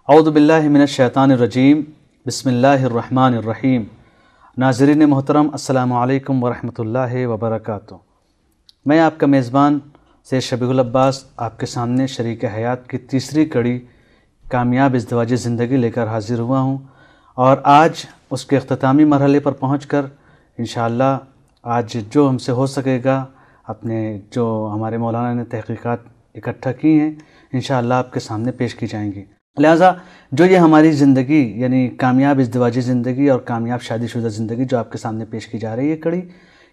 اعوذ باللہ من الشیطان الرجیم، بسم اللہ الرحمن الرحیم۔ ناظرین محترم، السلام علیکم ورحمۃ اللہ وبرکاتہ۔ میں آپ کا میزبان سید شبیہ العباس آپ کے سامنے شریک حیات کی تیسری کڑی کامیاب ازدواجی زندگی لے کر حاضر ہوا ہوں، اور آج اس کے اختتامی مرحلے پر پہنچ کر انشاءاللہ آج جو ہم سے ہو سکے گا، اپنے جو ہمارے مولانا نے تحقیقات اکٹھا کی ہیں انشاءاللہ آپ کے سامنے پیش کی جائیں گی۔ لہٰذا جو یہ ہماری زندگی یعنی کامیاب ازدواجی زندگی اور کامیاب شادی شدہ زندگی جو آپ کے سامنے پیش کی جا رہی ہے کڑی،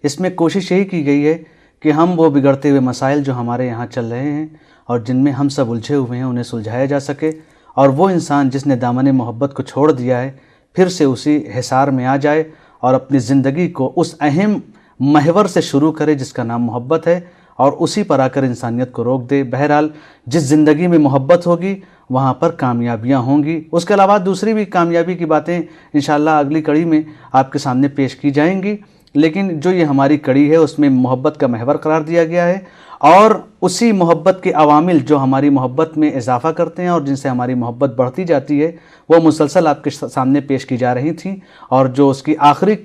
اس میں کوشش یہی کی گئی ہے کہ ہم وہ بگڑتے ہوئے مسائل جو ہمارے یہاں چل رہے ہیں اور جن میں ہم سب الجھے ہوئے ہیں انہیں سلجھایا جا سکے، اور وہ انسان جس نے دامن محبت کو چھوڑ دیا ہے پھر سے اسی حصار میں آ جائے اور اپنی زندگی کو اس اہم محور سے شروع کرے جس کا نام محبت ہے، اور اسی پر آ کر انسانیت کو روک دے۔ بہرحال جس زندگی میں محبت ہوگی وہاں پر کامیابیاں ہوں گی۔ اس کے علاوہ دوسری بھی کامیابی کی باتیں انشاءاللہ اگلی کڑی میں آپ کے سامنے پیش کی جائیں گی، لیکن جو یہ ہماری کڑی ہے اس میں محبت کا محور قرار دیا گیا ہے، اور اسی محبت کے عوامل جو ہماری محبت میں اضافہ کرتے ہیں اور جن سے ہماری محبت بڑھتی جاتی ہے وہ مسلسل آپ کے سامنے پیش کی جا رہی تھیں، اور جو اس کی آخری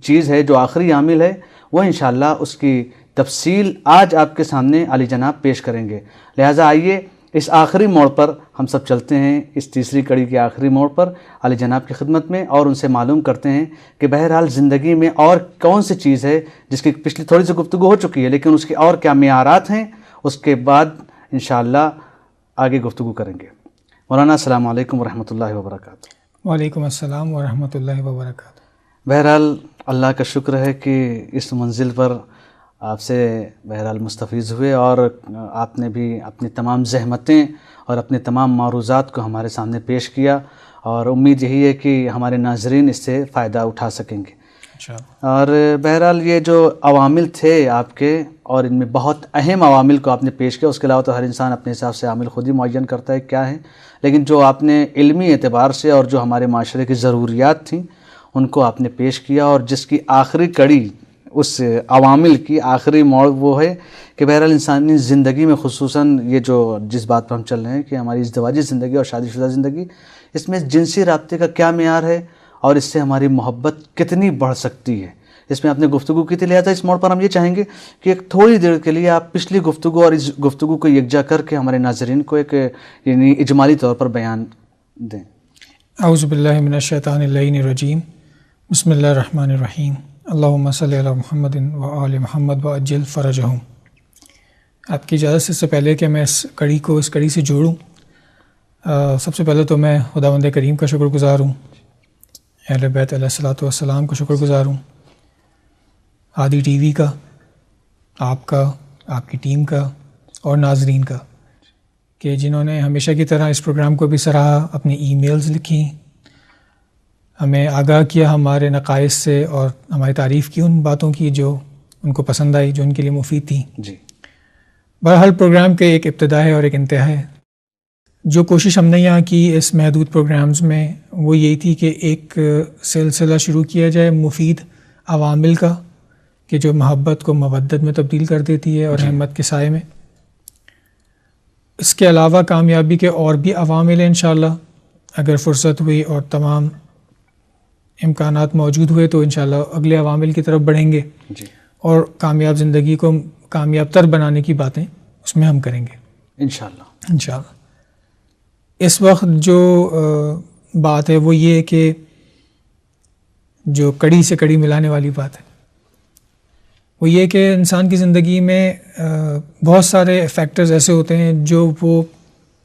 چیز ہے، جو آخری عامل ہے، وہ انشاءاللہ اس کی تفصیل آج آپ کے سامنے علی جناب پیش کریں گے۔ لہٰذا آئیے اس آخری موڑ پر ہم سب چلتے ہیں، اس تیسری کڑی کے آخری موڑ پر علی جناب کی خدمت میں، اور ان سے معلوم کرتے ہیں کہ بہرحال زندگی میں اور کون سی چیز ہے جس کی پچھلی تھوڑی سی گفتگو ہو چکی ہے، لیکن اس کے اور کیا معیارات ہیں، اس کے بعد انشاءاللہ آگے گفتگو کریں گے۔ مولانا السلام علیکم ورحمۃ اللہ وبرکاتہ۔ وعلیکم السلام ورحمۃ اللہ وبرکاتہ۔ بہرحال اللہ کا شکر ہے کہ اس منزل پر آپ سے بہرحال مستفیض ہوئے، اور آپ نے بھی اپنی تمام زحمتیں اور اپنے تمام معروضات کو ہمارے سامنے پیش کیا، اور امید یہی ہے کہ ہمارے ناظرین اس سے فائدہ اٹھا سکیں گے۔ اور بہرحال یہ جو عوامل تھے آپ کے، اور ان میں بہت اہم عوامل کو آپ نے پیش کیا، اس کے علاوہ تو ہر انسان اپنے حساب سے عامل خود ہی معین کرتا ہے کیا ہے، لیکن جو آپ نے علمی اعتبار سے اور جو ہمارے معاشرے کی ضروریات تھیں ان کو آپ نے پیش کیا، اور جس کی آخری کڑی اس عوامل کی آخری موڑ وہ ہے کہ بہرحال انسانی زندگی میں خصوصاً یہ جو جس بات پر ہم چل رہے ہیں کہ ہماری ازدواجی زندگی اور شادی شدہ زندگی، اس میں جنسی رابطے کا کیا معیار ہے اور اس سے ہماری محبت کتنی بڑھ سکتی ہے، اس میں آپ نے گفتگو کی تھی۔ لہٰذا اس موڑ پر ہم یہ چاہیں گے کہ ایک تھوڑی دیر کے لیے آپ پچھلی گفتگو اور اس گفتگو کو یکجا کر کے ہمارے ناظرین کو ایک یعنی اجمالی طور پر بیان دیں۔ اعوذ باللہ من الشیطان اللعین الرجیم، بسم اللہ الرحمن الرحیم، اللہم صلی علی محمد و آل محمد وعجل فرجہم۔ آپ کی اجازت سے پہلے کہ میں اس کڑی سے جوڑوں، سب سے پہلے تو میں خداوند کریم کا شکر گزار ہوں، اہل بیت علیہ الصلوۃ والسلام کا شکر گزار ہوں، ہادی ٹی وی کا، آپ کا، آپ کی ٹیم کا اور ناظرین کا، کہ جنہوں نے ہمیشہ کی طرح اس پروگرام کو بھی سراہا، اپنی ای میلز لکھی، ہمیں آگاہ کیا ہمارے نقائص سے، اور ہماری تعریف کی ان باتوں کی جو ان کو پسند آئی، جو ان کے لیے مفید تھیں۔ جی، بہرحال پروگرام کے ایک ابتدا ہے اور ایک انتہا ہے۔ جو کوشش ہم نے یہاں کی اس محدود پروگرامز میں وہ یہی تھی کہ ایک سلسلہ شروع کیا جائے مفید عوامل کا، کہ جو محبت کو مودت میں تبدیل کر دیتی ہے اور ہمت کے سائے میں۔ اس کے علاوہ کامیابی کے اور بھی عوامل ہیں انشاءاللہ، اگر فرصت ہوئی اور تمام امکانات موجود ہوئے تو انشاءاللہ اگلے عوامل کی طرف بڑھیں گے، جی، اور کامیاب زندگی کو کامیاب تر بنانے کی باتیں اس میں ہم کریں گے انشاءاللہ۔ اس وقت جو بات ہے وہ یہ کہ جو کڑی سے کڑی ملانے والی بات ہے وہ یہ کہ انسان کی زندگی میں بہت سارے فیکٹرز ایسے ہوتے ہیں جو وہ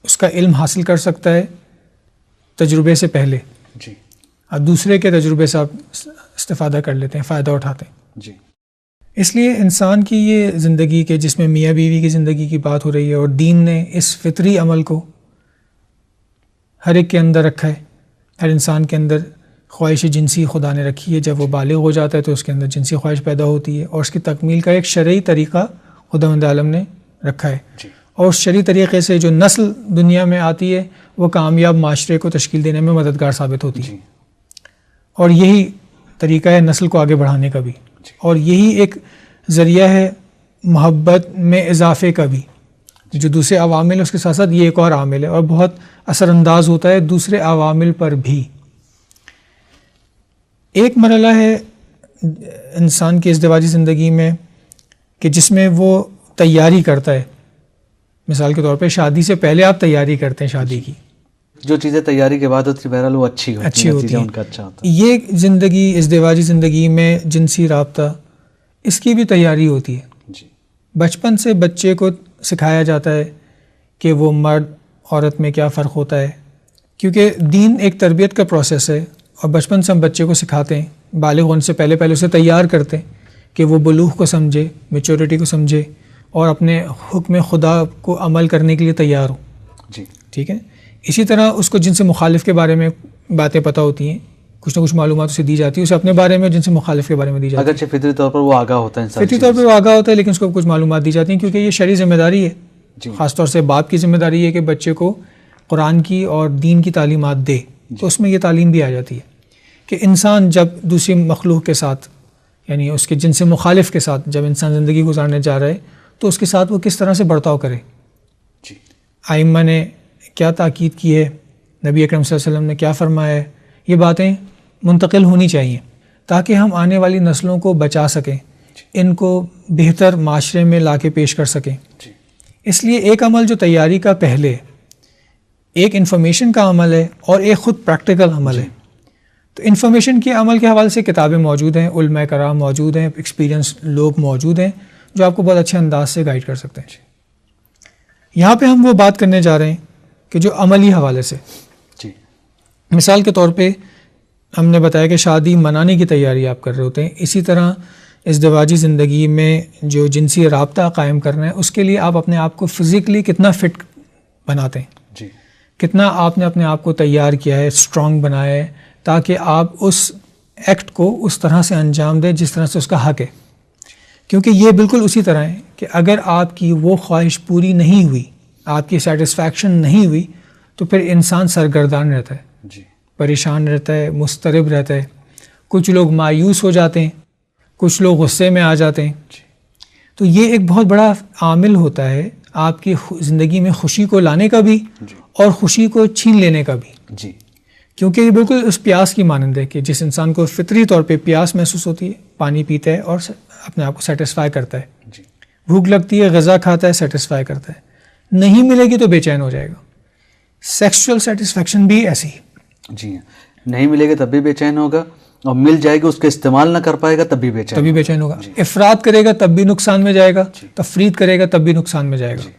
اس کا علم حاصل کر سکتا ہے تجربے سے پہلے، جی، اور دوسرے کے تجربے سے آپ استفادہ کر لیتے ہیں، فائدہ اٹھاتے ہیں۔ جی، اس لیے انسان کی یہ زندگی کے جس میں میاں بیوی کی زندگی کی بات ہو رہی ہے، اور دین نے اس فطری عمل کو ہر ایک کے اندر رکھا ہے، ہر انسان کے اندر خواہش جنسی خدا نے رکھی ہے، جب وہ بالغ ہو جاتا ہے تو اس کے اندر جنسی خواہش پیدا ہوتی ہے، اور اس کی تکمیل کا ایک شرعی طریقہ خداوند عالم نے رکھا ہے، اور اس شرعی طریقے سے جو نسل دنیا میں آتی ہے وہ کامیاب معاشرے کو تشکیل دینے میں مددگار ثابت ہوتی ہے، اور یہی طریقہ ہے نسل کو آگے بڑھانے کا بھی، اور یہی ایک ذریعہ ہے محبت میں اضافے کا بھی، جو دوسرے عوامل ہیں اس کے ساتھ ساتھ یہ ایک اور عامل ہے اور بہت اثر انداز ہوتا ہے دوسرے عوامل پر بھی. ایک مرحلہ ہے انسان کی ازدواجی زندگی میں کہ جس میں وہ تیاری کرتا ہے. مثال کے طور پہ شادی سے پہلے آپ تیاری کرتے ہیں شادی کی, جو چیزیں تیاری کے بعد ہوتی ہیں بہرحال وہ اچھی ہوتی ہیں, ان کا اچھا ہوتا ہے. یہ زندگی ازدواجی زندگی میں جنسی رابطہ اس کی بھی تیاری ہوتی ہے. بچپن سے بچے کو سکھایا جاتا ہے کہ وہ مرد عورت میں کیا فرق ہوتا ہے, کیونکہ دین ایک تربیت کا پروسیس ہے اور بچپن سے ہم بچے کو سکھاتے ہیں, بالغ ہونے سے پہلے اسے تیار کرتے ہیں کہ وہ بلوغ کو سمجھے, میچورٹی کو سمجھے اور اپنے حکم خدا کو عمل کرنے کے لیے تیار ہو. ٹھیک ہے. اسی طرح اس کو جن سے مخالف کے بارے میں باتیں پتہ ہوتی ہیں, کچھ نہ کچھ معلومات اسے دی جاتی ہے, اسے اپنے بارے میں جن سے مخالف کے بارے میں دی جاتی ہے. اگرچہ فطری طور پر وہ آگاہ ہوتا ہے, فطری طور پر وہ آگاہ ہوتا ہے, لیکن اس کو کچھ معلومات دی جاتی ہیں کیونکہ یہ شرعی ذمہ داری ہے. خاص طور سے باپ کی ذمہ داری ہے کہ بچے کو قرآن کی اور دین کی تعلیمات دے. تو اس میں یہ تعلیم بھی آ جاتی ہے کہ انسان جب دوسری مخلوق کے ساتھ یعنی اس کے جن سے مخالف کے ساتھ جب انسان زندگی گزارنے جا رہا ہے تو اس کے ساتھ وہ کس طرح سے برتاؤ کرے. ائمہ نے کیا تاکید کی ہے, نبی اکرم صلی اللہ علیہ وسلم نے کیا فرمایا ہے, یہ باتیں منتقل ہونی چاہیے تاکہ ہم آنے والی نسلوں کو بچا سکیں, ان کو بہتر معاشرے میں لا کے پیش کر سکیں. اس لیے ایک عمل جو تیاری کا پہلے, ایک انفارمیشن کا عمل ہے اور ایک خود پریکٹیکل عمل ہے. تو انفارمیشن کے عمل کے حوالے سے کتابیں موجود ہیں, علماء کرام موجود ہیں, ایکسپیرینس لوگ موجود ہیں جو آپ کو بہت اچھے انداز سے گائیڈ کر سکتے ہیں. یہاں پہ ہم وہ بات کرنے جا رہے ہیں کہ جو عملی حوالے سے, مثال کے طور پہ ہم نے بتایا کہ شادی منانے کی تیاری آپ کر رہے ہوتے ہیں. اسی طرح ازدواجی زندگی میں جو جنسی رابطہ قائم کرنا ہے اس کے لیے آپ اپنے آپ کو فزیکلی کتنا فٹ بناتے ہیں, کتنا آپ نے اپنے آپ کو تیار کیا ہے, اسٹرانگ بنایا ہے تاکہ آپ اس ایکٹ کو اس طرح سے انجام دیں جس طرح سے اس کا حق ہے. کیونکہ یہ بالکل اسی طرح ہے کہ اگر آپ کی وہ خواہش پوری نہیں ہوئی, آپ کی سیٹسفیکشن نہیں ہوئی, تو پھر انسان سرگردان رہتا ہے, پریشان رہتا ہے, مضطرب رہتا ہے. کچھ لوگ مایوس ہو جاتے ہیں, کچھ لوگ غصے میں آ جاتے ہیں. تو یہ ایک بہت بڑا عامل ہوتا ہے آپ کی زندگی میں خوشی کو لانے کا بھی اور خوشی کو چھین لینے کا بھی. کیونکہ یہ بالکل اس پیاس کی مانند ہے کہ جس انسان کو فطری طور پہ پیاس محسوس ہوتی ہے, پانی پیتا ہے اور اپنے آپ کو سیٹسفائی کرتا ہے. بھوک لگتی ہے, غذا کھاتا ہے, سیٹسفائی کرتا ہے. نہیں ملے گی تو بے چین ہو جائے گا. سیکسچل سیٹسفیکشن بھی ایسی ہے. نہیں ملے گی تب بھی بے چین ہوگا, اور مل جائے گی اس کا استعمال نہ کر پائے گا تب بھی بے چین ہوگا. افراد کرے گا تب بھی نقصان میں جائے گا, تفرید کرے گا تب بھی نقصان میں جائے گا.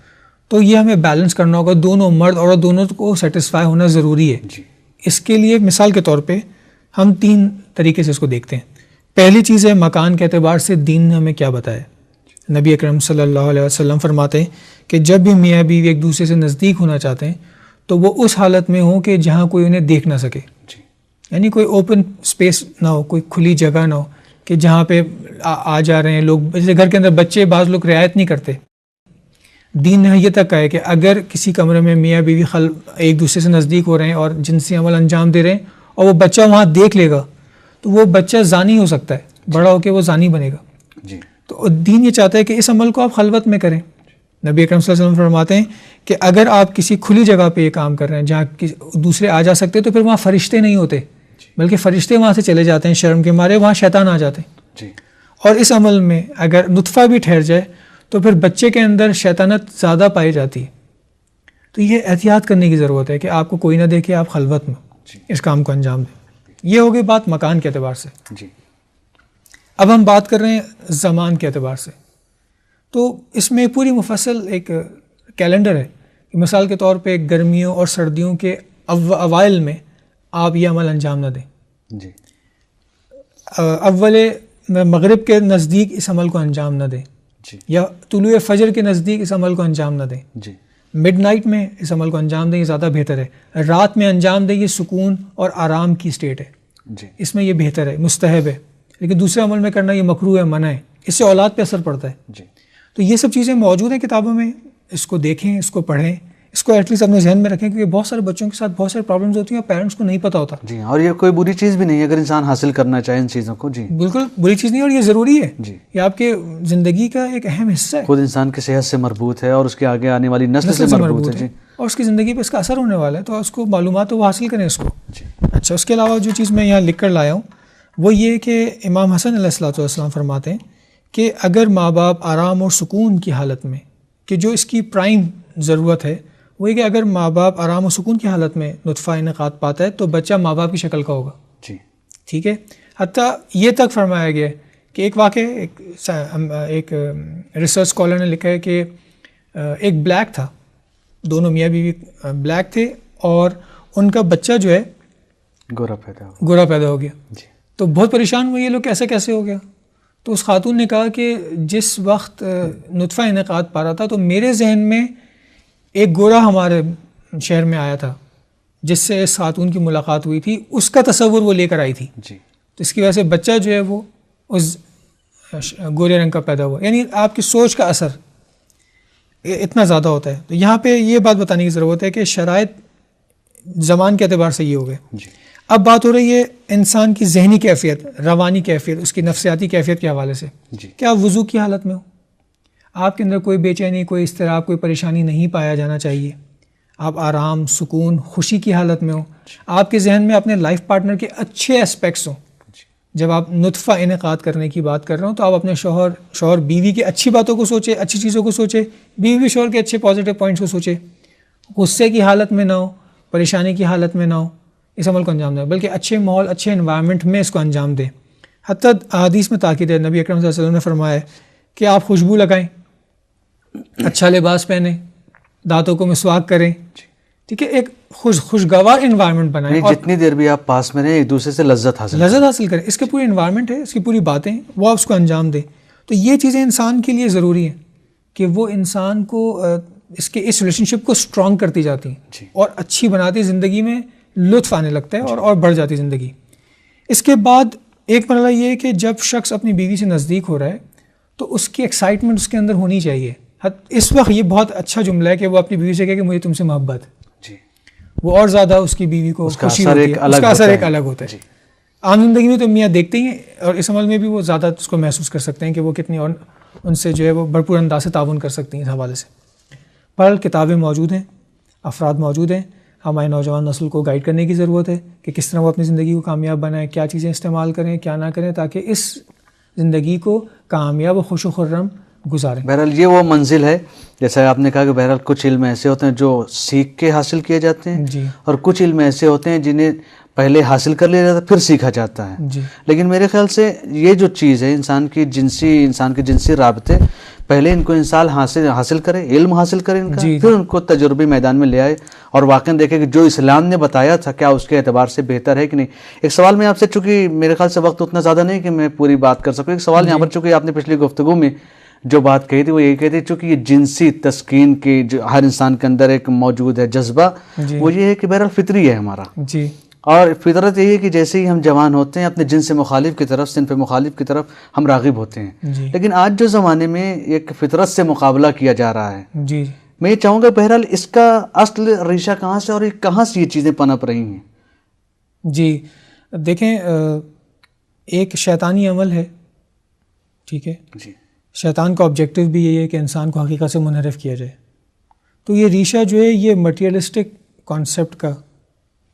تو یہ ہمیں بیلنس کرنا ہوگا, دونوں مرد اور دونوں کو سیٹسفائی ہونا ضروری ہے. اس کے لیے مثال کے طور پہ ہم 3 طریقے سے اس کو دیکھتے ہیں. پہلی چیز ہے مکان کے اعتبار سے دین نے ہمیں کیا بتایا. نبی اکرم صلی اللہ علیہ وسلم فرماتے ہیں کہ جب بھی میاں بیوی ایک دوسرے سے نزدیک ہونا چاہتے ہیں تو وہ اس حالت میں ہوں کہ جہاں کوئی انہیں دیکھ نہ سکے. یعنی کوئی اوپن اسپیس نہ ہو, کوئی کھلی جگہ نہ ہو کہ جہاں پہ آ جا رہے ہیں لوگ. جیسے گھر کے اندر بچے بعض لوگ رعایت نہیں کرتے. دین نے یہ تک کہا ہے کہ اگر کسی کمرے میں میاں بیوی ایک دوسرے سے نزدیک ہو رہے ہیں اور جنسی عمل انجام دے رہے ہیں اور وہ بچہ وہاں دیکھ لے گا تو وہ بچہ زانی ہو سکتا ہے, بڑا ہو کے وہ زانی بنے گا. تو دین یہ چاہتا ہے کہ اس عمل کو آپ خلوت میں کریں. نبی اکرم صلی اللہ علیہ وسلم فرماتے ہیں کہ اگر آپ کسی کھلی جگہ پہ یہ کام کر رہے ہیں جہاں دوسرے آ جا سکتے تو پھر وہاں فرشتے نہیں ہوتے, بلکہ فرشتے وہاں سے چلے جاتے ہیں شرم کے مارے, وہاں شیطان آ جاتے ہیں. اور اس عمل میں اگر نطفہ بھی ٹھہر جائے تو پھر بچے کے اندر شیطانت زیادہ پائی جاتی ہے. تو یہ احتیاط کرنے کی ضرورت ہے کہ آپ کو کوئی نہ دیکھے, آپ خلوت میں اس کام کو انجام دیں. یہ ہو گئی بات مکان کے اعتبار سے. اب ہم بات کر رہے ہیں زمان کے اعتبار سے. تو اس میں پوری مفصل ایک کیلنڈر ہے. مثال کے طور پہ گرمیوں اور سردیوں کے اوائل میں آپ یہ عمل انجام نہ دیں. اول مغرب کے نزدیک اس عمل کو انجام نہ دیں, یا طلوع فجر کے نزدیک اس عمل کو انجام نہ دیں. مڈ نائٹ میں اس عمل کو انجام دیں, یہ زیادہ بہتر ہے. رات میں انجام دیں, یہ سکون اور آرام کی اسٹیٹ ہے, اس میں یہ بہتر ہے, مستحب ہے. لیکن دوسرے عمل میں کرنا یہ مکروہ ہے, منع ہے, اس سے اولاد پہ اثر پڑتا ہے. تو یہ سب چیزیں موجود ہیں کتابوں میں, اس کو دیکھیں, اس کو پڑھیں, اس کو ایٹ لیسٹ اپنے ذہن میں رکھیں، کیونکہ بہت سارے بچوں کے ساتھ بہت سارے پرابلمز ہوتی ہیں اور پیرنٹس کو نہیں پتہ ہوتا. جی، اور یہ کوئی بری چیز بھی نہیں ہے اگر انسان حاصل کرنا چاہے ان چیزوں کو. جی بالکل بری چیز نہیں، اور یہ ضروری ہے. جی، یہ آپ کے زندگی کا ایک اہم حصہ ہے، خود انسان کی صحت سے مربوط ہے اور اس کے آگے آنے والی نسل سے مربوط ہے. جی، اور اس کی زندگی پہ اس کا اثر ہونے والا ہے، تو اس کو معلومات وہ حاصل کریں اس کو. جی. اچھا، اس کے علاوہ جو چیز میں یہاں لکھ کر لایا ہوں وہ یہ کہ امام حسن علیہ الصلوۃ والسلام فرماتے ہیں کہ اگر ماں باپ آرام اور سکون کی حالت میں، کہ جو اس کی پرائم ضرورت ہے وہ یہ کہ اگر ماں باپ آرام و سکون کی حالت میں نطفہ انعقاد پاتا ہے تو بچہ ماں باپ کی شکل کا ہوگا. جی، ٹھیک ہے. حتیٰ یہ تک فرمایا گیا ہے کہ ایک واقعہ ایک ریسرچ اسکالر نے لکھا ہے کہ ایک بلیک تھا، دونوں میاں بیوی بلیک تھے اور ان کا بچہ جو ہے گورا پیدا ہو گیا. جی. تو بہت پریشان ہوئے یہ لوگ کیسے ہو گیا. تو اس خاتون نے کہا کہ جس وقت نطفہ انعقاد پا رہا تھا تو میرے ذہن میں ایک گورا ہمارے شہر میں آیا تھا جس سے اس خاتون کی ملاقات ہوئی تھی، اس کا تصور وہ لے کر آئی تھی. جی. تو اس کی وجہ سے بچہ جو ہے وہ اس گورے رنگ کا پیدا ہوا. یعنی آپ کی سوچ کا اثر اتنا زیادہ ہوتا ہے. تو یہاں پہ یہ بات بتانے کی ضرورت ہے کہ شرائط زمان کے اعتبار سے یہ ہو گئے. جی. اب بات ہو رہی ہے انسان کی ذہنی کیفیت، روانی کیفیت، اس کی نفسیاتی کیفیت کے حوالے سے. جی. کیا وضو کی حالت میں ہو، آپ کے اندر کوئی بے چینی، کوئی اضطراب، کوئی پریشانی نہیں پایا جانا چاہیے. آپ آرام، سکون، خوشی کی حالت میں ہو، آپ کے ذہن میں اپنے لائف پارٹنر کے اچھے اسپیکٹس ہوں. جب آپ نطفہ انعقاد کرنے کی بات کر رہے ہوں تو آپ اپنے شوہر بیوی کی اچھی باتوں کو سوچے، اچھی چیزوں کو سوچے، بیوی بھی شوہر کے اچھے پازیٹیو پوائنٹس کو سوچے. غصے کی حالت میں نہ ہو، پریشانی کی حالت میں نہ ہو اس عمل کو انجام دیں، بلکہ اچھے ماحول، اچھے انوائرمنٹ میں اس کو انجام دیں. حتیٰ حدیث میں تاکید ہے، نبی اکرم صلی اللہ علیہ وسلم نے فرمایا کہ آپ خوشبو لگائیں، اچھا لباس پہنیں، دانتوں کو مسواک کریں. ٹھیک ہے، ایک خوشگوار انوائرمنٹ بنائیں، اور جتنی دیر بھی آپ پاس میں رہیں ایک دوسرے سے لذت حاصل کریں. اس کے پوری انوائرمنٹ ہے، اس کی پوری باتیں وہ آپ اس کو انجام دیں. تو یہ چیزیں انسان کے لیے ضروری ہیں کہ وہ انسان کو اس ریلیشن شپ کو اسٹرانگ کرتی جاتی ہیں اور اچھی بناتی، زندگی میں لطف آنے لگتا ہے اور بڑھ جاتی زندگی. اس کے بعد ایک مرحلہ یہ ہے کہ جب شخص اپنی بیوی سے نزدیک ہو رہا ہے تو اس کی ایکسائٹمنٹ اس کے اندر ہونی چاہیے. اس وقت یہ بہت اچھا جملہ ہے کہ وہ اپنی بیوی سے کہے کہ مجھے تم سے محبت ہے. وہ اور زیادہ اس کی بیوی کو خوشی ہوتی ہے، اس کا اثر ایک الگ ہوتا ہے. عام زندگی میں تو میاں دیکھتے ہی ہیں اور اس عمل میں بھی وہ زیادہ اس کو محسوس کر سکتے ہیں کہ وہ کتنی اور ان سے جو ہے وہ بھرپور انداز سے تعاون کر سکتی ہیں اس حوالے سے. بہرحال کتابیں موجود ہیں، افراد موجود ہیں. ہماری نوجوان نسل کو گائیڈ کرنے کی ضرورت ہے کہ کس طرح وہ اپنی زندگی کو کامیاب بنائیں، کیا چیزیں استعمال کریں، کیا نہ کریں، تاکہ اس زندگی کو کامیاب و خوش و خرم گزاریں. بہرحال یہ وہ منزل ہے، جیسا آپ نے کہا کہ بہرحال کچھ علم ایسے ہوتے ہیں جو سیکھ کے حاصل کیے جاتے ہیں، جی. اور کچھ علم ایسے ہوتے ہیں جنہیں پہلے حاصل کر لیا جاتا ہے پھر سیکھا جاتا ہے. جی. لیکن میرے خیال سے یہ جو چیز ہے انسان کے جنسی رابطے، پہلے ان کو انسان حاصل کرے، علم حاصل کرے ان کا، پھر ان کو تجربی میدان میں لے آئے اور واقعا دیکھے کہ جو اسلام نے بتایا تھا کیا اس کے اعتبار سے بہتر ہے کہ نہیں. ایک سوال میں آپ سے، چونکہ میرے خیال سے وقت اتنا زیادہ نہیں کہ میں پوری بات کر سکوں، ایک سوال یہاں پر، چونکہ آپ نے پچھلی گفتگو میں جو بات کہی تھی وہ یہی کہی تھی، چونکہ یہ جنسی تسکین کی جو ہر انسان کے اندر ایک موجود ہے جذبہ، وہ یہ ہے کہ بہرحال فطری ہے ہمارا. جی. اور فطرت یہی ہے کہ جیسے ہی ہم جوان ہوتے ہیں اپنے جنس سے مخالف کی طرف، صنف مخالف کی طرف ہم راغب ہوتے ہیں. جی. لیکن آج جو زمانے میں ایک فطرت سے مقابلہ کیا جا رہا ہے، جی. میں یہ چاہوں گا بہرحال اس کا اصل ریشہ کہاں سے اور کہاں سے یہ چیزیں پنپ رہی ہیں؟ جی دیکھیں، ایک شیطانی عمل ہے، ٹھیک ہے. جی. شیطان کا آبجیکٹو بھی یہی ہے کہ انسان کو حقیقت سے منحرف کیا جائے. تو یہ ریشہ جو ہے یہ مٹیریلسٹک کانسیپٹ کا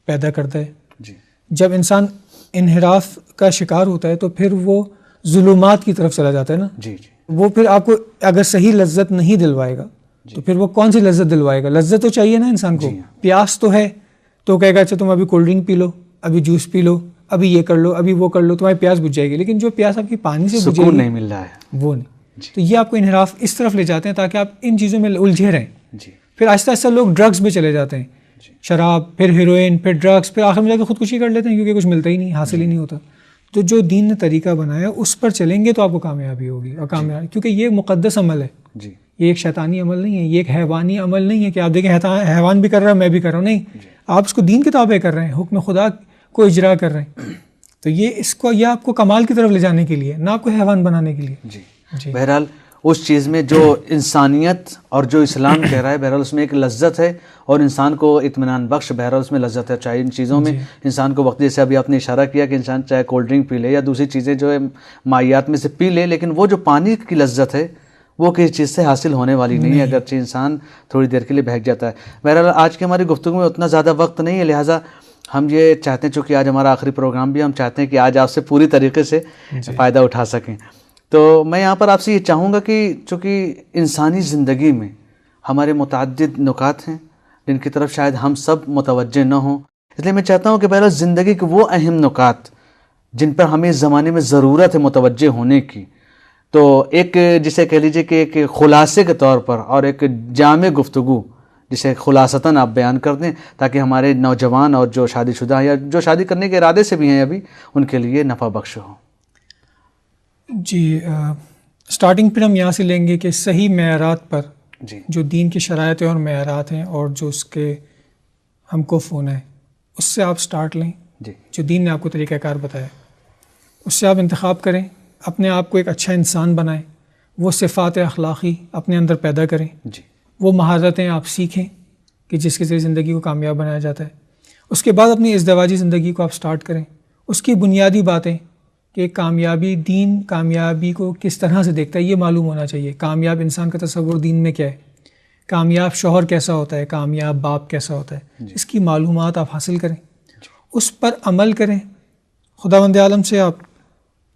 پیدا کرتا ہے. جی. جب انسان انحراف کا شکار ہوتا ہے تو پھر وہ ظلمات کی طرف چلا جاتا ہے نا. جی. جی. وہ پھر آپ کو اگر صحیح لذت نہیں دلوائے گا تو پھر وہ کون سی لذت دلوائے گا؟ لذت تو چاہیے نا انسان کو. پیاس تو ہے تو کہے گا اچھا تم ابھی کولڈ ڈرنک پی لو، ابھی جوس پی لو، ابھی یہ کر لو، ابھی وہ کر لو، تمہاری پیاس بجھ جائے گی. لیکن جو پیاس آپ کی پانی سے بجھے سکون نہیں مل رہا ہے وہ نہیں. تو یہ آپ کو انحراف اس طرف لے جاتے ہیں تاکہ آپ ان چیزوں میں الجھے رہیں. جی. پھر آہستہ آہستہ لوگ ڈرگس میں چلے جاتے ہیں، شراب، پھر ہیروئن، پھر ڈرگس، پھر آخر میں جا کے خودکشی کر لیتے ہیں کیونکہ کچھ ملتا ہی نہیں، حاصل ہی نہیں ہوتا. تو جو دین نے طریقہ بنایا اس پر چلیں گے تو آپ کو کامیابی ہوگی. اور کامیابی کیونکہ یہ مقدس عمل ہے. جی. یہ ایک شیطانی عمل نہیں ہے، یہ ایک حیوانی عمل نہیں ہے کہ آپ دیکھیں حیوان بھی کر رہا ہے میں بھی کر رہا ہوں. نہیں، آپ اس کو دین کے تابع کر رہے ہیں، حکم خدا کو اجرا کر رہے ہیں. تو یہ آپ کو کمال کی طرف لے جانے کے لیے، نہ آپ کو حیوان بنانے کے لیے. جی. بہرحال اس چیز میں جو انسانیت اور جو اسلام کہہ رہا ہے بہرحال اس میں ایک لذت ہے اور انسان کو اطمینان بخش بہرحال اس میں لذت ہے. چاہے ان چیزوں میں انسان کو وقت، جیسے ابھی آپ نے اشارہ کیا کہ انسان چاہے کولڈ ڈرنک پی لے یا دوسری چیزیں جو ہے مائیات میں سے پی لے، لیکن وہ جو پانی کی لذت ہے وہ کسی چیز سے حاصل ہونے والی نہیں ہے، اگرچہ انسان تھوڑی دیر کے لیے بہک جاتا ہے. بہرحال آج کی ہماری گفتگو میں اتنا زیادہ وقت نہیں ہے، لہٰذا ہم یہ چاہتے ہیں، چونکہ آج ہمارا آخری پروگرام بھی، ہم چاہتے ہیں کہ آج آپ سے پوری طریقے سے فائدہ اٹھا سکیں. تو میں یہاں پر آپ سے یہ چاہوں گا کہ چونکہ انسانی زندگی میں ہمارے متعدد نکات ہیں جن کی طرف شاید ہم سب متوجہ نہ ہوں، اس لیے میں چاہتا ہوں کہ بہرحال زندگی کے وہ اہم نکات جن پر ہمیں اس زمانے میں ضرورت ہے متوجہ ہونے کی، تو ایک جسے کہہ لیجئے کہ ایک خلاصے کے طور پر اور ایک جامع گفتگو جسے خلاصتاً آپ بیان کر دیں تاکہ ہمارے نوجوان اور جو شادی شدہ یا جو شادی کرنے کے ارادے سے بھی ہیں ابھی، ان کے لیے نفع بخش ہو. جی، سٹارٹنگ پھر ہم یہاں سے لیں گے کہ صحیح معیارات پر جو دین کی شرائط اور معیارات ہیں اور جو اس کے ہم کو ہونا ہے، اس سے آپ سٹارٹ لیں. جو دین نے آپ کو طریقہ کار بتایا اس سے آپ انتخاب کریں، اپنے آپ کو ایک اچھا انسان بنائیں، وہ صفات اخلاقی اپنے اندر پیدا کریں، وہ مہارتیں آپ سیکھیں کہ جس کے ذریعے زندگی کو کامیاب بنایا جاتا ہے. اس کے بعد اپنی ازدواجی زندگی کو آپ سٹارٹ کریں. اس کی بنیادی باتیں کہ کامیابی، دین کامیابی کو کس طرح سے دیکھتا ہے یہ معلوم ہونا چاہیے. کامیاب انسان کا تصور دین میں کیا ہے، کامیاب شوہر کیسا ہوتا ہے، کامیاب باپ کیسا ہوتا ہے، اس کی معلومات آپ حاصل کریں، اس پر عمل کریں. خداوند عالم سے آپ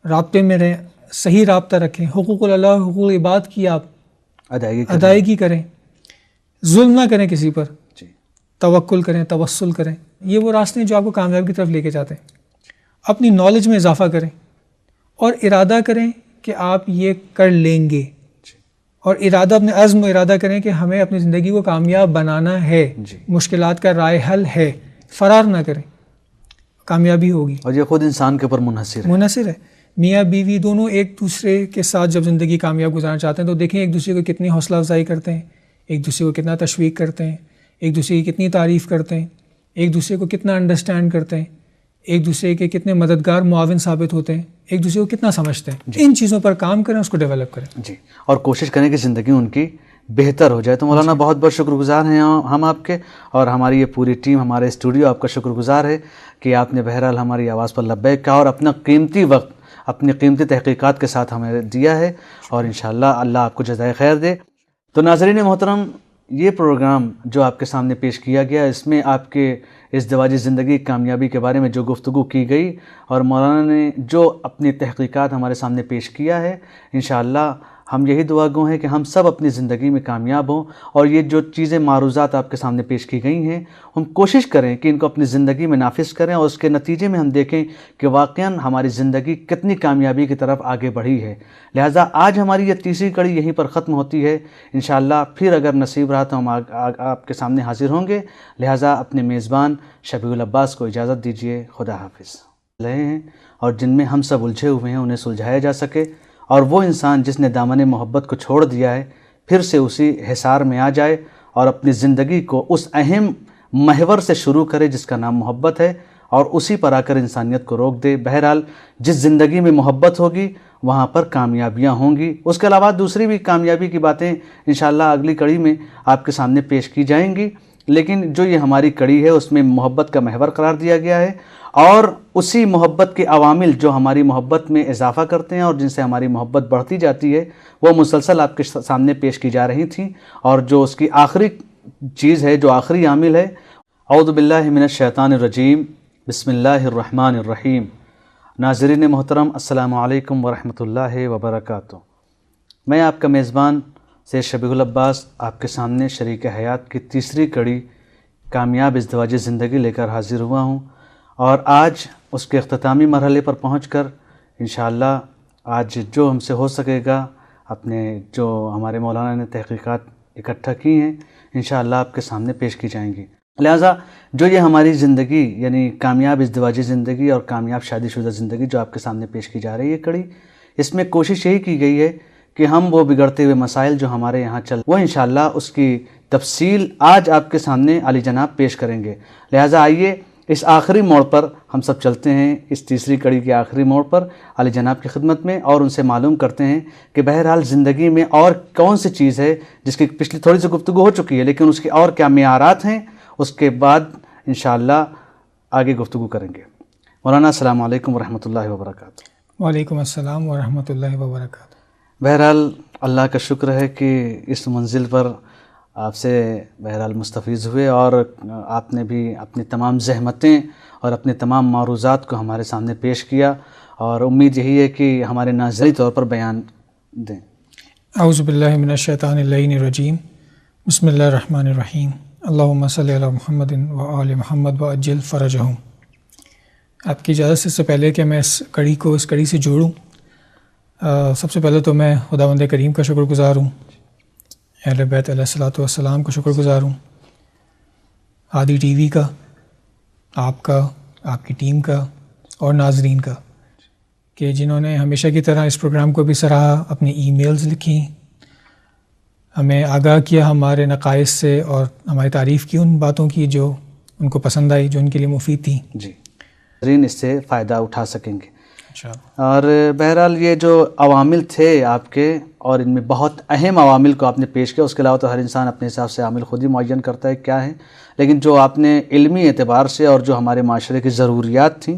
رابطے میں رہیں، صحیح رابطہ رکھیں، حقوق اللہ، حقوق عباد کی آپ ادائیگی کریں، ظلم نہ کریں کسی پر، توکل کریں، توسل کریں. یہ وہ راستے ہیں جو آپ کو کامیابی کی طرف لے کے جاتے ہیں. اپنی نالج میں اضافہ کریں اور ارادہ کریں کہ آپ یہ کر لیں گے، اور ارادہ اپنے عزم و ارادہ کریں کہ ہمیں اپنی زندگی کو کامیاب بنانا ہے. مشکلات کا رائے حل ہے، فرار نہ کریں، کامیابی ہوگی. اور یہ خود انسان کے اوپر منحصر ہے. میاں بیوی دونوں ایک دوسرے کے ساتھ جب زندگی کامیاب گزارنا چاہتے ہیں تو دیکھیں ایک دوسرے کو کتنی حوصلہ افزائی کرتے ہیں، ایک دوسرے کو کتنا تشویق کرتے ہیں، ایک دوسرے کی کتنی تعریف کرتے ہیں، ایک دوسرے کو کتنا انڈرسٹینڈ کرتے ہیں، ایک دوسرے کے کتنے مددگار معاون ثابت ہوتے ہیں، ایک دوسرے کو کتنا سمجھتے ہیں. ان چیزوں پر کام کریں، اس کو ڈیولپ کریں اور کوشش کریں کہ زندگی ان کی بہتر ہو جائے. تو مولانا بہت بہت شکر گزار ہیں ہم آپ کے، اور ہماری یہ پوری ٹیم، ہمارے اسٹوڈیو آپ کا شکر گزار ہے کہ آپ نے بہرحال ہماری آواز پر لبیک کہا اور اپنا قیمتی وقت اپنی قیمتی تحقیقات کے ساتھ ہمیں دیا ہے، اور انشاءاللہ اللہ آپ کو جزائے خیر دے. تو ناظرین محترم، یہ پروگرام جو آپ کے سامنے پیش کیا گیا، اس میں آپ کے ازدواجی زندگی کامیابی کے بارے میں جو گفتگو کی گئی اور مولانا نے جو اپنی تحقیقات ہمارے سامنے پیش کیا ہے، انشاءاللہ ہم یہی دعا گو ہیں کہ ہم سب اپنی زندگی میں کامیاب ہوں، اور یہ جو چیزیں معروضات آپ کے سامنے پیش کی گئی ہیں ہم کوشش کریں کہ ان کو اپنی زندگی میں نافذ کریں، اور اس کے نتیجے میں ہم دیکھیں کہ واقعاً ہماری زندگی کتنی کامیابی کی طرف آگے بڑھی ہے. لہٰذا آج ہماری یہ تیسری کڑی یہیں پر ختم ہوتی ہے. انشاءاللہ پھر اگر نصیب رہا تو ہم آپ کے سامنے حاضر ہوں گے. لہٰذا اپنے میزبان شفیع العباس کو اجازت دیجیے. خدا حافظ. رہے ہیں اور جن میں ہم سب الجھے ہوئے ہیں انہیں سلجھایا جا سکے، اور وہ انسان جس نے دامن محبت کو چھوڑ دیا ہے پھر سے اسی حصار میں آ جائے اور اپنی زندگی کو اس اہم محور سے شروع کرے جس کا نام محبت ہے، اور اسی پر آ کر انسانیت کو روک دے. بہرحال جس زندگی میں محبت ہوگی وہاں پر کامیابیاں ہوں گی. اس کے علاوہ دوسری بھی کامیابی کی باتیں انشاءاللہ اگلی کڑی میں آپ کے سامنے پیش کی جائیں گی، لیکن جو یہ ہماری کڑی ہے اس میں محبت کا محور قرار دیا گیا ہے، اور اسی محبت کے عوامل جو ہماری محبت میں اضافہ کرتے ہیں اور جن سے ہماری محبت بڑھتی جاتی ہے وہ مسلسل آپ کے سامنے پیش کی جا رہی تھیں. اور جو اس کی آخری چیز ہے، جو آخری عامل ہے، اعوذ باللہ من الشیطان الرجیم، بسم اللہ الرحمن الرحیم. ناظرین محترم، السلام علیکم ورحمۃ اللہ وبرکاتہ. میں آپ کا میزبان سید شبیح العباس آپ کے سامنے شریک حیات کی تیسری کڑی کامیاب ازدواجی زندگی لے کر حاضر ہوا ہوں، اور آج اس کے اختتامی مرحلے پر پہنچ کر انشاءاللہ آج جو ہم سے ہو سکے گا، اپنے جو ہمارے مولانا نے تحقیقات اکٹھا کی ہیں انشاءاللہ آپ کے سامنے پیش کی جائیں گی. لہٰذا جو یہ ہماری زندگی یعنی کامیاب ازدواجی زندگی اور کامیاب شادی شدہ زندگی جو آپ کے سامنے پیش کی جا رہی ہے کڑی، اس میں کوشش یہی کی گئی ہے کہ ہم وہ بگڑتے ہوئے مسائل جو ہمارے یہاں وہ انشاءاللہ اس کی تفصیل آج آپ کے سامنے عالی جناب پیش کریں گے. لہٰذا آئیے اس آخری موڑ پر ہم سب چلتے ہیں، اس تیسری کڑی کے آخری موڑ پر علی جناب کی خدمت میں، اور ان سے معلوم کرتے ہیں کہ بہرحال زندگی میں اور کون سی چیز ہے جس کی پچھلی تھوڑی سی گفتگو ہو چکی ہے، لیکن اس کے اور کیا معیارات ہیں، اس کے بعد انشاءاللہ آگے گفتگو کریں گے۔ مولانا السلام علیکم ورحمۃ اللہ وبرکاتہ۔ وعلیکم السلام ورحمۃ اللہ وبرکاتہ۔ بہرحال اللہ کا شکر ہے کہ اس منزل پر آپ سے بہرحال مستفیض ہوئے، اور آپ نے بھی اپنی تمام زحمتیں اور اپنے تمام معروضات کو ہمارے سامنے پیش کیا، اور امید یہی ہے کہ ہمارے ناظرین طور پر بیان دیں۔ اعوذ باللہ من الشیطان اللعین الرجیم، بسم اللہ الرحمن الرحیم، اللہم صلی علی محمد و آل محمد وعجل فرجہم۔ آپ کی اجازت سے پہلے کہ میں اس کڑی سے جوڑوں، سب سے پہلے تو میں خداوند کریم کا شکر گزار ہوں، اہل بیت علیہ الصلوۃ والسلام کا شکر گزار ہوں، ہادی ٹی وی کا، آپ کا، آپ کی ٹیم کا، اور ناظرین کا، کہ جنہوں نے ہمیشہ کی طرح اس پروگرام کو بھی سراہا، اپنی ای میلز لکھیں، ہمیں آگاہ کیا ہمارے نقائص سے، اور ہماری تعریف کی ان باتوں کی جو ان کو پسند آئی، جو ان کے لیے مفید تھیں۔ جی، اس سے فائدہ اٹھا سکیں گے۔ انشاءاللہ۔ اور بہرحال یہ جو عوامل تھے آپ کے، اور ان میں بہت اہم عوامل کو آپ نے پیش کیا، اس کے علاوہ تو ہر انسان اپنے حساب سے عامل خود ہی معین کرتا ہے کیا ہے، لیکن جو آپ نے علمی اعتبار سے اور جو ہمارے معاشرے کی ضروریات تھیں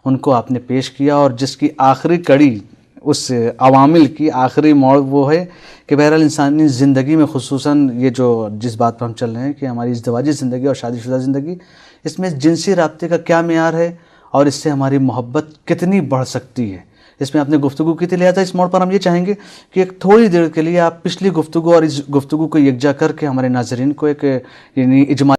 ان کو آپ نے پیش کیا، اور جس کی آخری کڑی، اس عوامل کی آخری موڑ وہ ہے کہ بہرحال انسانی زندگی میں، خصوصاً یہ جو جس بات پر ہم چل رہے ہیں کہ ہماری ازدواجی زندگی اور شادی شدہ زندگی، اس میں جنسی رابطے کا کیا معیار ہے، اور اس سے ہماری محبت کتنی بڑھ سکتی ہے، اس میں آپ نے گفتگو کی تھی۔ لہٰذا اس موڑ پر ہم یہ چاہیں گے کہ ایک تھوڑی دیر کے لیے آپ پچھلی گفتگو اور اس گفتگو کو یکجا کر کے ہمارے ناظرین کو ایک یعنی اجمالی